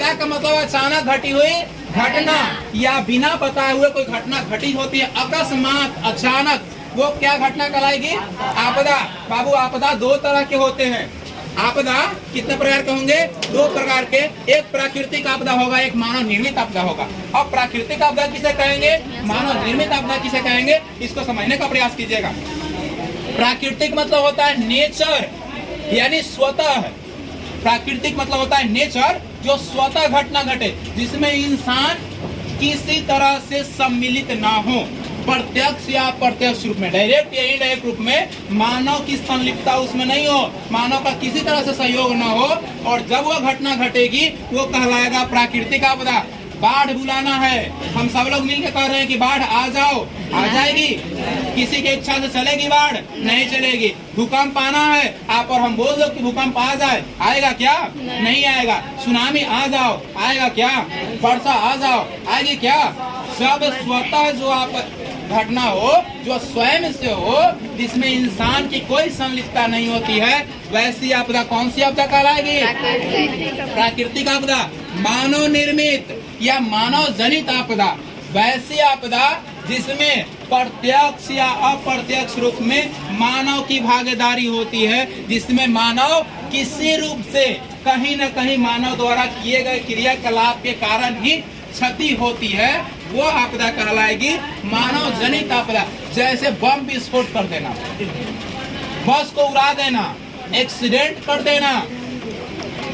आपदा का मतलब अचानक घटी हुई घटना या बिना बताए हुए कोई घटना घटी होती है, अकस्मात अचानक, वो क्या घटना कहलाएगी? आपदा। बाबू आपदा दो तरह के होते हैं। आपदा कितने प्रकार के होंगे? दो प्रकार के। एक प्राकृतिक आपदा होगा, एक मानव निर्मित आपदा होगा। अब प्राकृतिक आपदा किसे कहेंगे, मानव निर्मित आपदा किसे कहेंगे, इसको समझने का प्रयास कीजिएगा। प्राकृतिक मतलब होता है नेचर, यानी स्वतः। प्राकृतिक मतलब होता है नेचर, जो स्वतः घटना घटे, जिसमें इंसान किसी तरह से सम्मिलित ना हो, प्रत्यक्ष या अप्रत्यक्ष रूप में, डायरेक्ट या इनडायरेक्ट रूप में मानव की संलिप्तता उसमें नहीं हो, मानव का किसी तरह से सहयोग ना हो, और जब वो घटना घटेगी वो कहलाएगा प्राकृतिक आपदा। बाढ़ बुलाना है, हम सब लोग मिलकर कह रहे हैं कि बाढ़ आ जाओ, आ जाएगी? किसी की इच्छा से चलेगी बाढ़? नहीं चलेगी। भूकंप आना है, आप और हम बोल दो कि भूकंप आ जाए, आएगा क्या? नहीं आएगा। सुनामी आ जाओ, आएगा क्या? वर्षा आ जाओ, आएगी क्या? सब स्वतः जो आप घटना हो, जो स्वयं से हो, जिसमें इंसान की कोई संलिप्तता नहीं होती है, वैसी आपदा कौन सी आपदा कहलाएगी? प्राकृतिक आपदा। मानव निर्मित या मानव जनित आपदा वैसी आपदा जिसमें प्रत्यक्ष या अप्रत्यक्ष रूप में मानव की भागीदारी होती है, जिसमें मानव किसी रूप से कहीं न कहीं मानव द्वारा किए गए क्रियाकलाप के कारण ही क्षति होती है, वो आपदा कहलाएगी मानव जनित आपदा। जैसे बम विस्फोट कर देना, बस को उड़ा देना, एक्सीडेंट कर देना,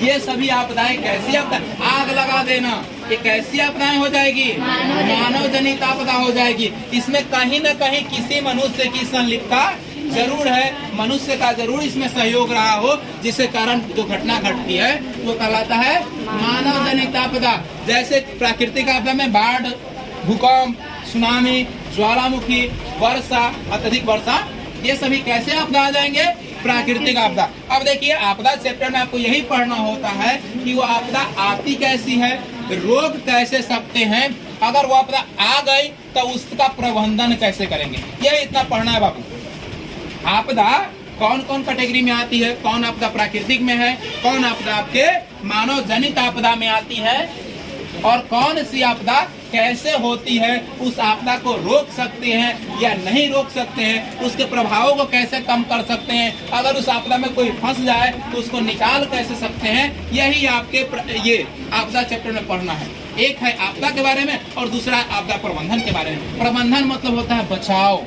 ये सभी आपदाएं कैसी आपदा? आग लगा देना, ये कैसी आपदाएं हो जाएगी? मानव जनित आपदा हो जाएगी। इसमें कहीं न कहीं किसी मनुष्य की संलिप्तता जरूर है, मनुष्य का जरूर इसमें सहयोग रहा हो, जिसके कारण जो घटना घटती है वो कहलाता है मानव जनित आपदा। जैसे प्राकृतिक आपदा में बाढ़, भूकंप, सुनामी, ज्वालामुखी, वर्षा, अत्यधिक वर्षा, ये सभी कैसे आपदा आ जाएंगे? प्राकृतिक आपदा। अब देखिए आपदा चैप्टर में आपको यही पढ़ना होता है कि वो आपदा आती कैसी है, रोक कैसे सकते हैं, अगर वो आपदा आ गई तो उसका प्रबंधन कैसे करेंगे, ये इतना पढ़ना है बाबू। आपदा कौन कौन कैटेगरी में आती है, कौन आपदा प्राकृतिक में है, कौन आपदा आपके मानव जनित आपदा में आती है, और कौन सी आपदा कैसे होती है, उस आपदा को रोक सकते हैं या नहीं रोक सकते हैं, उसके प्रभावों को कैसे कम कर सकते हैं, अगर उस आपदा में कोई फंस जाए तो उसको निकाल कैसे सकते हैं, यही आपके ये आपदा चैप्टर में पढ़ना है। एक है आपदा के बारे में और दूसरा आपदा प्रबंधन के बारे में। प्रबंधन मतलब होता है बचाओ,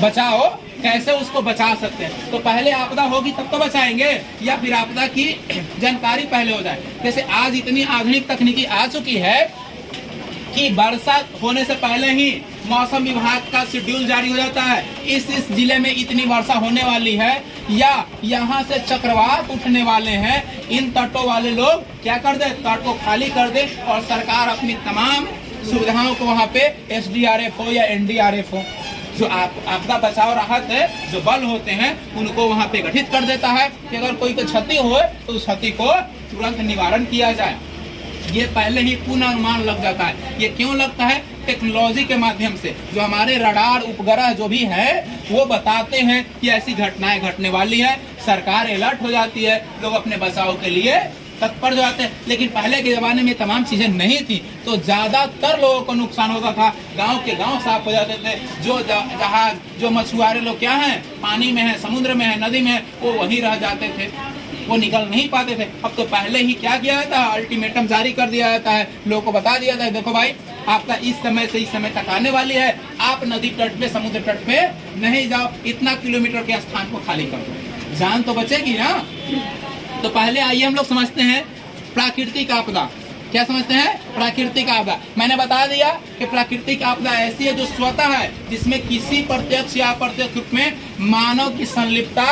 बचाओ कैसे उसको बचा सकते हैं। तो पहले आपदा होगी तब तो बचाएंगे, या फिर आपदा की जानकारी पहले हो जाए। जैसे आज इतनी आधुनिक तकनीकी आ चुकी है कि वर्षा होने से पहले ही मौसम विभाग का शेड्यूल जारी हो जाता है, इस जिले में इतनी वर्षा होने वाली है, या यहाँ से चक्रवात उठने वाले हैं, इन तटों वाले लोग क्या कर दे, तट को खाली कर दे, और सरकार अपनी तमाम सुविधाओं को वहाँ पे SDRF हो या NDRF हो, जो आपदा बचाव राहत है, जो बल होते हैं, उनको वहाँ पे गठित कर देता है कि अगर कोई क्षति हो तो उस क्षति को तुरंत निवारण किया जाए। ये पहले ही पूर्वानुमान लग जाता है। ये क्यों लगता है? टेक्नोलॉजी के माध्यम से, जो हमारे रडार उपग्रह जो भी है वो बताते हैं कि ऐसी घटनाएं घटने वाली है, सरकार अलर्ट हो जाती है, लोग अपने बचाव के लिए तत्पर हो जाते हैं। लेकिन पहले के जमाने में तमाम चीजें नहीं थी, तो ज्यादातर लोगों को नुकसान होता था, गांव के गांव साफ हो जाते थे। जो जहाज, जो मछुआरे लोग क्या हैं, पानी में है, समुद्र में है, नदी में है, वो वहीं रह जाते थे, वो निकल नहीं पाते थे। अब तो पहले ही क्या किया जाता है, अल्टीमेटम जारी कर दिया जाता है, लोगों को बता दिया जाता है, देखो भाई आपका इस समय से इस समय तक आने वाली है, आप नदी तट पे, समुद्र तट पे नहीं जाओ, इतना किलोमीटर के स्थान को खाली कर दो, जान तो बचेगी ना। तो पहले आइए हम लोग समझते हैं प्राकृतिक आपदा। क्या समझते हैं? प्राकृतिक आपदा। मैंने बता दिया कि प्राकृतिक आपदा ऐसी है जो स्वतः है, जिसमें किसी प्रत्यक्ष या अप्रत्यक्ष रूप में मानव की संलिप्तता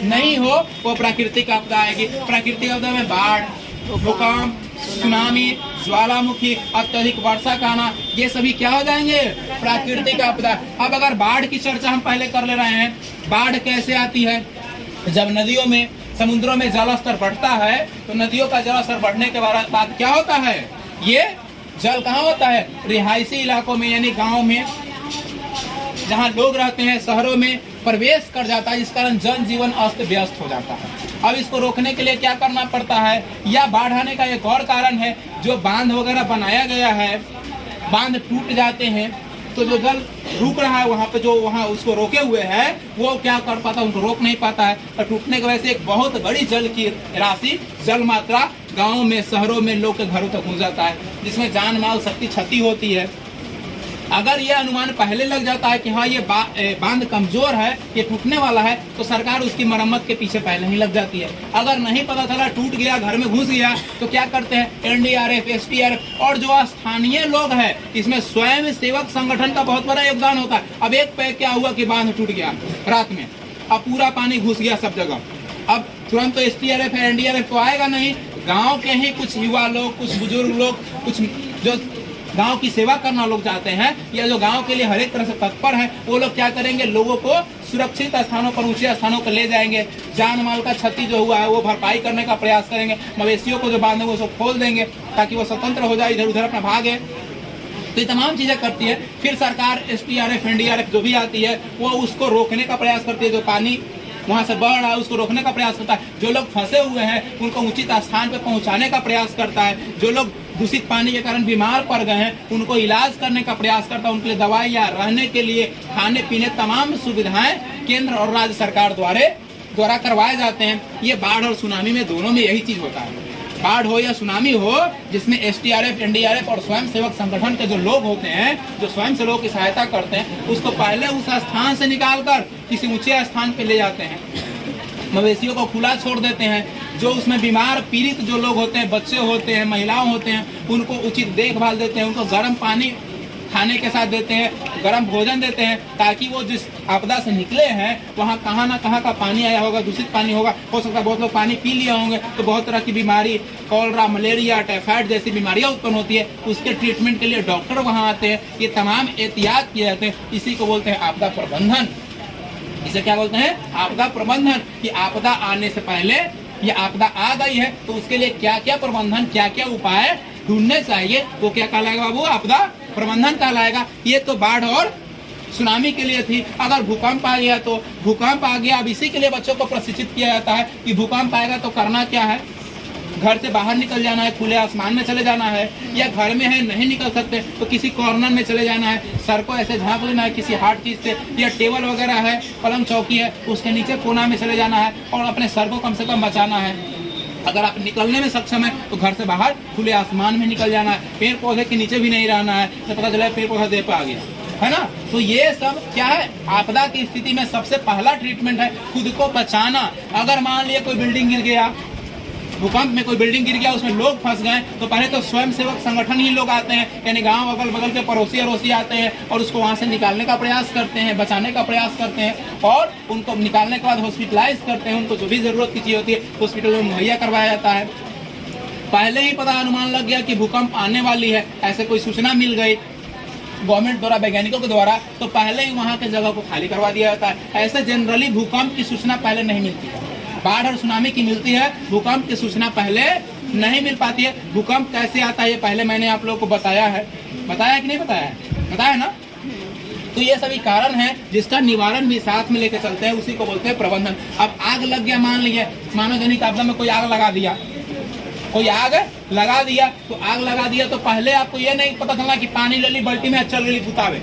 नहीं हो, वो प्राकृतिक आपदा आएगी। प्राकृतिक आपदा में बाढ़, भूकंप, सुनामी, ज्वालामुखी, अत्यधिक वर्षा का आना, ये सभी क्या हो जाएंगे? प्राकृतिक आपदा। अब अगर बाढ़ की चर्चा हम पहले कर ले रहे हैं, बाढ़ कैसे आती है? जब नदियों में, समुद्रों में जल स्तर बढ़ता है, तो नदियों का जल स्तर बढ़ने के बाद क्या होता है, ये जल कहाँ होता है? रिहायशी इलाकों में, यानी गांव में, जहाँ लोग रहते हैं, शहरों में प्रवेश कर जाता है, जिस कारण जनजीवन अस्त व्यस्त हो जाता है। अब इसको रोकने के लिए क्या करना पड़ता है, या बाढ़ आने का एक और कारण है, जो बांध वगैरह बनाया गया है, बांध टूट जाते हैं तो जो जल रुक रहा है वहाँ पे, जो वहाँ उसको रोके हुए है, वो क्या कर पाता है, उनको रोक नहीं पाता है, और टूटने की वजह से एक बहुत बड़ी जल की राशि, जल मात्रा गाँव में, शहरों में लोग के घरों तक घुस जाता है, जिसमें जान माल सबकी क्षति होती है। अगर ये अनुमान पहले लग जाता है कि हाँ ये बांध कमजोर है, ये टूटने वाला है, तो सरकार उसकी मरम्मत के पीछे पहले ही लग जाती है। अगर नहीं पता चला, टूट गया, घर में घुस गया, तो क्या करते हैं, एनडीआरएफ, एसडीआरएफ और जो स्थानीय लोग हैं, इसमें स्वयं सेवक संगठन का बहुत बड़ा योगदान होता है। अब एक पे क्या हुआ कि बांध टूट गया रात में, अब पूरा पानी घुस गया सब जगह, अब तुरंत तो एसडीआरएफ है, एनडीआरएफ तो आएगा नहीं। गाँव के ही कुछ युवा लोग, कुछ बुजुर्ग लोग, कुछ जो गांव की सेवा करना लोग चाहते हैं, या जो गांव के लिए हर एक तरह से तत्पर हैं, वो लोग क्या करेंगे, लोगों को सुरक्षित स्थानों पर, ऊंचे स्थानों पर ले जाएंगे, जान माल का क्षति जो हुआ है वो भरपाई करने का प्रयास करेंगे, मवेशियों को जो बांधे वो सब खोल देंगे ताकि वो स्वतंत्र हो जाए, इधर उधर अपना भागे। तो ये तमाम चीजें करती है। फिर सरकार एसडीआरएफ, एनडीआरएफ जो भी आती है, वो उसको रोकने का प्रयास करती है, जो पानी वहां से बढ़ रहा है उसको रोकने का प्रयास करता है। जो लोग फंसे हुए हैं उनको उचित स्थान पे पहुंचाने का प्रयास करता है। जो लोग दूषित पानी के कारण बीमार पड़ गए हैं उनको इलाज करने का प्रयास करता है। उनके लिए दवाई या रहने के लिए खाने पीने तमाम सुविधाएं केंद्र और राज्य सरकार द्वारा करवाए जाते हैं। ये बाढ़ और सुनामी में दोनों में यही चीज होता है। बाढ़ हो या सुनामी हो, जिसमें एसडीआरएफ, एनडीआरएफ और स्वयं सेवक संगठन के जो लोग होते हैं, जो स्वयं से लोगों की सहायता करते हैं, उसको पहले उस स्थान से निकालकर किसी ऊंचे स्थान पे ले जाते हैं। मवेशियों को खुला छोड़ देते हैं। जो उसमें बीमार पीड़ित जो लोग होते हैं, बच्चे होते हैं, महिलाएं होते हैं, उनको उचित देखभाल देते हैं। उनको गर्म पानी खाने के साथ देते हैं, गर्म भोजन देते हैं, ताकि वो जिस आपदा से निकले हैं वहाँ कहाँ ना कहाँ का पानी आया होगा, दूषित पानी होगा, हो सकता है बहुत लोग पानी पी लिए होंगे, तो बहुत तरह की बीमारी, कॉलरा, मलेरिया, टाइफाइड जैसी बीमारियां उत्पन्न होती है। उसके ट्रीटमेंट के लिए डॉक्टर वहाँ आते हैं। ये तमाम एहतियात किए जाते हैं। इसी को बोलते हैं आपदा प्रबंधन। इसे क्या बोलते हैं? आपदा प्रबंधन। कि आपदा आने से पहले, ये आपदा आ गई है तो उसके लिए क्या क्या प्रबंधन, क्या क्या उपाय ढूंढने चाहिए, वो क्या कहलाएगा बाबू? आपदा प्रबंधन कहलाएगा। ये तो बाढ़ और सुनामी के लिए थी। अगर भूकंप आ गया तो भूकंप आ गया। अब इसी के लिए बच्चों को प्रशिक्षित किया जाता है कि भूकंप आएगा तो करना क्या है। घर से बाहर निकल जाना है, खुले आसमान में चले जाना है, या घर में है नहीं निकल सकते तो किसी कॉर्नर में चले जाना है, सर को ऐसे झाँक लेना है किसी हार्ड चीज से, या टेबल वगैरह है, पलंग चौकी है, उसके नीचे कोना में चले जाना है और अपने सर को कम से कम बचाना है। अगर आप निकलने में सक्षम है तो घर से बाहर खुले आसमान में निकल जाना है। पेड़ पौधे के नीचे भी नहीं रहना है, तो पता चला पेड़ पौधा देह पे आ गया है ना। तो ये सब क्या है? आपदा की स्थिति में सबसे पहला ट्रीटमेंट है खुद को बचाना। अगर मान लिया कोई बिल्डिंग गिर गया, भूकंप में कोई बिल्डिंग गिर गया, उसमें लोग फंस गए, तो पहले तो स्वयं सेवक संगठन ही लोग आते हैं, यानी गांव अगल बगल के पड़ोसी अड़ोसी आते हैं और उसको वहां से निकालने का प्रयास करते हैं, बचाने का प्रयास करते हैं, और उनको निकालने के बाद हॉस्पिटलाइज करते हैं। उनको जो भी जरूरत की चीज होती है हॉस्पिटल में मुहैया करवाया जाता है। पहले ही पता अनुमान लग गया कि भूकंप आने वाली है, ऐसे कोई सूचना मिल गई गवर्नमेंट द्वारा, वैज्ञानिकों के द्वारा, तो पहले ही वहाँ के जगह को खाली करवा दिया जाता है। ऐसे जनरली भूकंप की सूचना पहले नहीं मिलती है। बाढ़ और सुनामी की मिलती है, भूकंप की सूचना पहले नहीं मिल पाती है। भूकंप कैसे आता है ये पहले मैंने आप लोगों को बताया है। बताया कि नहीं बताया है? बताया ना। तो ये सभी कारण हैं जिसका निवारण भी साथ में लेकर चलते हैं, उसी को बोलते हैं प्रबंधन। अब आग लग गया, मान लीजिए मानवजनित आपदा में कोई आग लगा दिया, कोई आग लगा दिया, तो आग लगा दिया तो पहले आपको ये नहीं पता चलना कि पानी ले ली बाल्टी में चल गई बुतावे।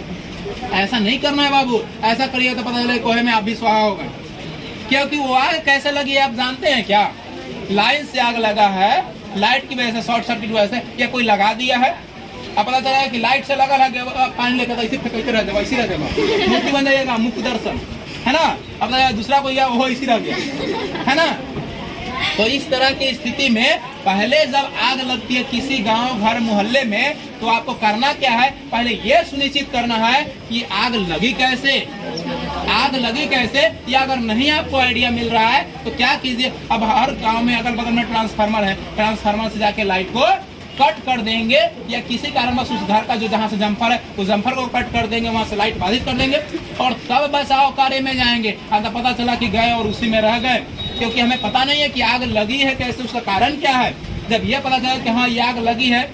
ऐसा नहीं करना है बाबू। ऐसा करिए तो पता चले कोहे में आप भी स्वाहा हो गए। क्योंकि वो आग कैसे लगी आप जानते हैं क्या? लाइन से आग लगा है, लाइट की वजह से, शॉर्ट सर्किट की वजह से, या कोई लगा दिया है। अब पता चला है कि लाइट से लगा पानी लेकर इसी फेंकते रहते, वैसी रह जाएगा, मुक्ति बन जाएगा, मुख्य दर्शन है ना। अब दूसरा कोई गया वो इसी रह गया है ना। तो इस तरह की स्थिति में पहले जब आग लगती है किसी गांव, घर, मोहल्ले में, तो आपको करना क्या है? पहले ये सुनिश्चित करना है कि आग लगी कैसे, आग लगी कैसे। या अगर नहीं आपको आइडिया मिल रहा है तो क्या कीजिए, अब हर गांव में अगल बगल में ट्रांसफार्मर है, ट्रांसफार्मर से जाके लाइट को कट कर देंगे, या किसी कारणवश उस घर का जो जहाँ से जम्पर है उस जम्पर को कट कर देंगे, वहाँ से लाइट बाधित कर देंगे, और तब बचाव कार्य में जाएंगे। अगर पता चला कि गए और उसी में रह गए, क्योंकि हमें पता नहीं है कि आग लगी है कैसे, उसका कारण क्या है। जब यह पता चला कि हाँ ये आग लगी है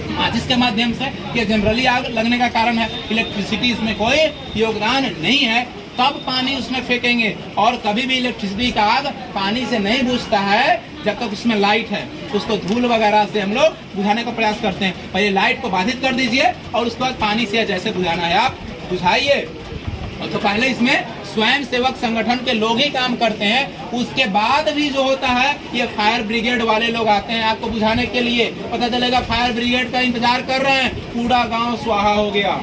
माचिस के माध्यम से, ये जनरली आग लगने का कारण है, इलेक्ट्रिसिटी इसमें कोई योगदान नहीं है, तब पानी उसमें फेंकेंगे। और कभी भी इलेक्ट्रिसिटी का आग पानी से नहीं बुझता है जब तक उसमें लाइट है। तो उसको धूल वगैरह से हम लोग बुझाने का प्रयास करते हैं। पहले लाइट को बाधित कर दीजिए और उसके बाद पानी से जैसे बुझाना है आप बुझाइए। तो पहले इसमें स्वयं सेवक संगठन के लोग ही काम करते हैं। उसके बाद भी जो होता है ये फायर ब्रिगेड वाले लोग आते हैं आपको बुझाने के लिए। पता चलेगा फायर ब्रिगेड का इंतजार कर रहे हैं, पूरा गांव स्वाहा हो गया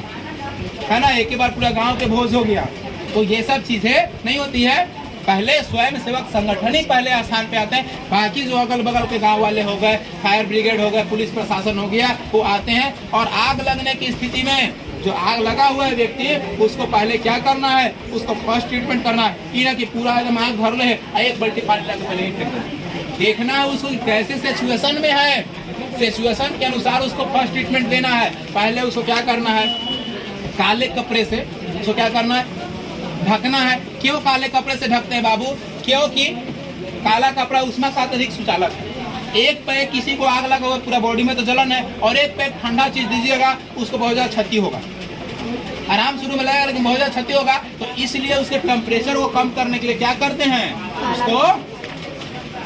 है ना, एक ही बार पूरा गांव के भोज हो गया। तो ये सब चीजें नहीं होती है। पहले स्वयं सेवक संगठन ही पहले स्थान पे आते हैं, बाकी जो अगल बगल के गांव वाले हो गए, फायर ब्रिगेड हो गए, पुलिस प्रशासन हो गया, वो आते हैं। और आग लगने की स्थिति में जो आग लगा हुआ है व्यक्ति, उसको पहले क्या करना है, उसको फर्स्ट ट्रीटमेंट करना है। ये ना कि पूरा एकदम आग भर ले एक बाल्टी पानी लाके पहले देखना है उसको कैसे सिचुएशन में है, सिचुएशन के अनुसार उसको फर्स्ट ट्रीटमेंट देना है। पहले उसको क्या करना है, काले कपड़े से उसको क्या करना है, ढकना है। क्यों काले कपड़े से ढकते हैं बाबू? क्योंकि काला कपड़ा उष्मा का अत्यधिक सुचालक है। एक पे किसी को आग लगा हुआ पूरा बॉडी में तो जलन है, और एक पे ठंडा चीज दीजिएगा उसको बहुत ज्यादा क्षति होगा। आराम शुरू में लगेगा लेकिन बहुत ज्यादा क्षति होगा। तो इसलिए उसके टेम्परेचर को कम करने के लिए क्या करते हैं,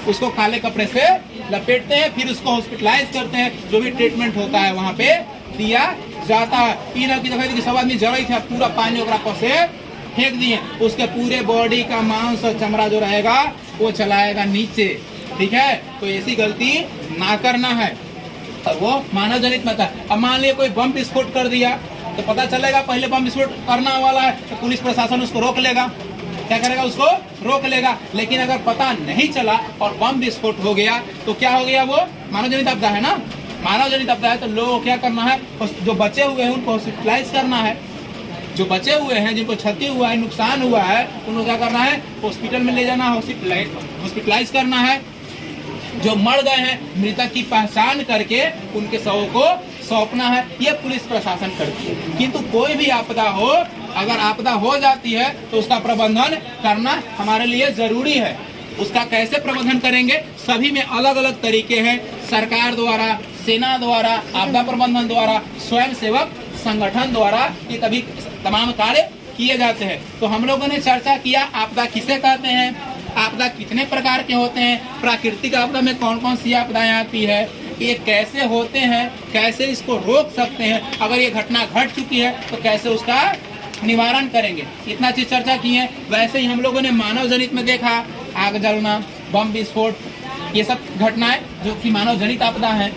उसको काले कपड़े से लपेटते हैं, फिर उसको हॉस्पिटलाइज करते हैं। जो भी ट्रीटमेंट होता है वहाँ पे दिया जाता है। पीना की दफा सब आदमी जरूरी था, पूरा पानी वगैरह से फेंक दिए, उसके पूरे बॉडी का मांस और चमड़ा जो रहेगा वो चलाएगा नीचे। ठीक है, तो ऐसी गलती ना करना है और वो मानव जनित मत है। अब मान लिया कोई बम विस्फोट कर दिया तो पता चलेगा पहले बम विस्फोट करना वाला है, तो पुलिस प्रशासन उसको रोक लेगा। क्या करेगा, उसको रोक लेगा। लेकिन अगर पता नहीं चला और बम विस्फोट हो गया तो क्या हो गया, वो मानव जनित आपदा है ना, मानव जनित आपदा है। तो लोगों को क्या करना है, जो बचे हुए हैं उनको हॉस्पिटलाइज करना है। जो बचे हुए हैं, जिनको क्षति हुआ है, नुकसान हुआ है, उनको क्या करना है, हॉस्पिटल में ले जाना, हॉस्पिटलाइज करना है। जो मर गए हैं मृतक की पहचान करके उनके शवों को सौंपना है। ये पुलिस प्रशासन करती है। किंतु कोई भी आपदा हो, अगर आपदा हो जाती है तो उसका प्रबंधन करना हमारे लिए जरूरी है। उसका कैसे प्रबंधन करेंगे, सभी में अलग अलग तरीके हैं। सरकार द्वारा, सेना द्वारा, आपदा प्रबंधन द्वारा, स्वयं सेवक संगठन द्वारा ये कभी तमाम कार्य किए जाते हैं। तो हम लोगों ने चर्चा किया आपदा किसे कहते हैं, आपदा कितने प्रकार के होते हैं, प्राकृतिक आपदा में कौन कौन सी आपदाएं आती है, ये कैसे होते हैं, कैसे इसको रोक सकते हैं, अगर ये घटना घट चुकी है तो कैसे उसका निवारण करेंगे। इतना चीज चर्चा की है। वैसे ही हम लोगों ने मानव जनित में देखा, आग जलना, बम विस्फोट, ये सब घटनाएं जो कि मानव जनित आपदा है।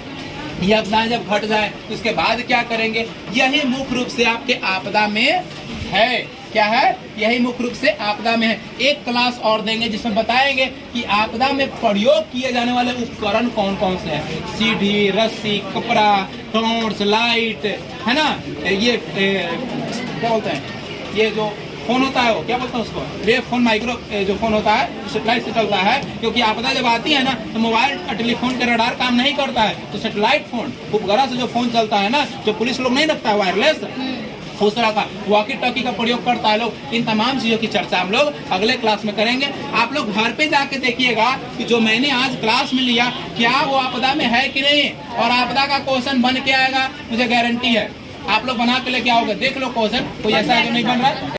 ये आपदाएं जब घट जाए तो उसके बाद क्या करेंगे, यही मुख्य रूप से आपके आपदा में है। क्या है, यही मुख्य रूप से आपदा में है। एक क्लास और देंगे जिसमें बताएंगे कि आपदा में प्रयोग किए जाने वाले उपकरण कौन कौन से हैं। सीढ़ी, रस्सी, कपड़ा, टॉर्च, लाइट, है ना, ये क्या बोलते हैं, ये जो फोन होता है वो क्या बोलते हैं उसको, वेव फोन, माइक्रो जो फोन होता है सेटेलाइट से चलता है। क्योंकि आपदा जब आती है ना तो मोबाइल टेलीफोन के रडार काम नहीं करता है, तो सेटेलाइट फोन उपग्रह से जो फोन चलता है ना, जो पुलिस लोग नहीं रखता है वायरलेस, उस तरह का वॉकी टॉकी का प्रयोग करता है लोग। इन तमाम चीजों की चर्चा हम लोग अगले क्लास में करेंगे। आप लोग घर पे जाके देखिएगा कि जो मैंने आज क्लास में लिया क्या वो आपदा में है कि नहीं, और आपदा का क्वेश्चन बन के आएगा, मुझे गारंटी है। आप लोग बना के लेके आओगे, देख लो क्वेश्चन कोई ऐसा है जो नहीं बन रहा है।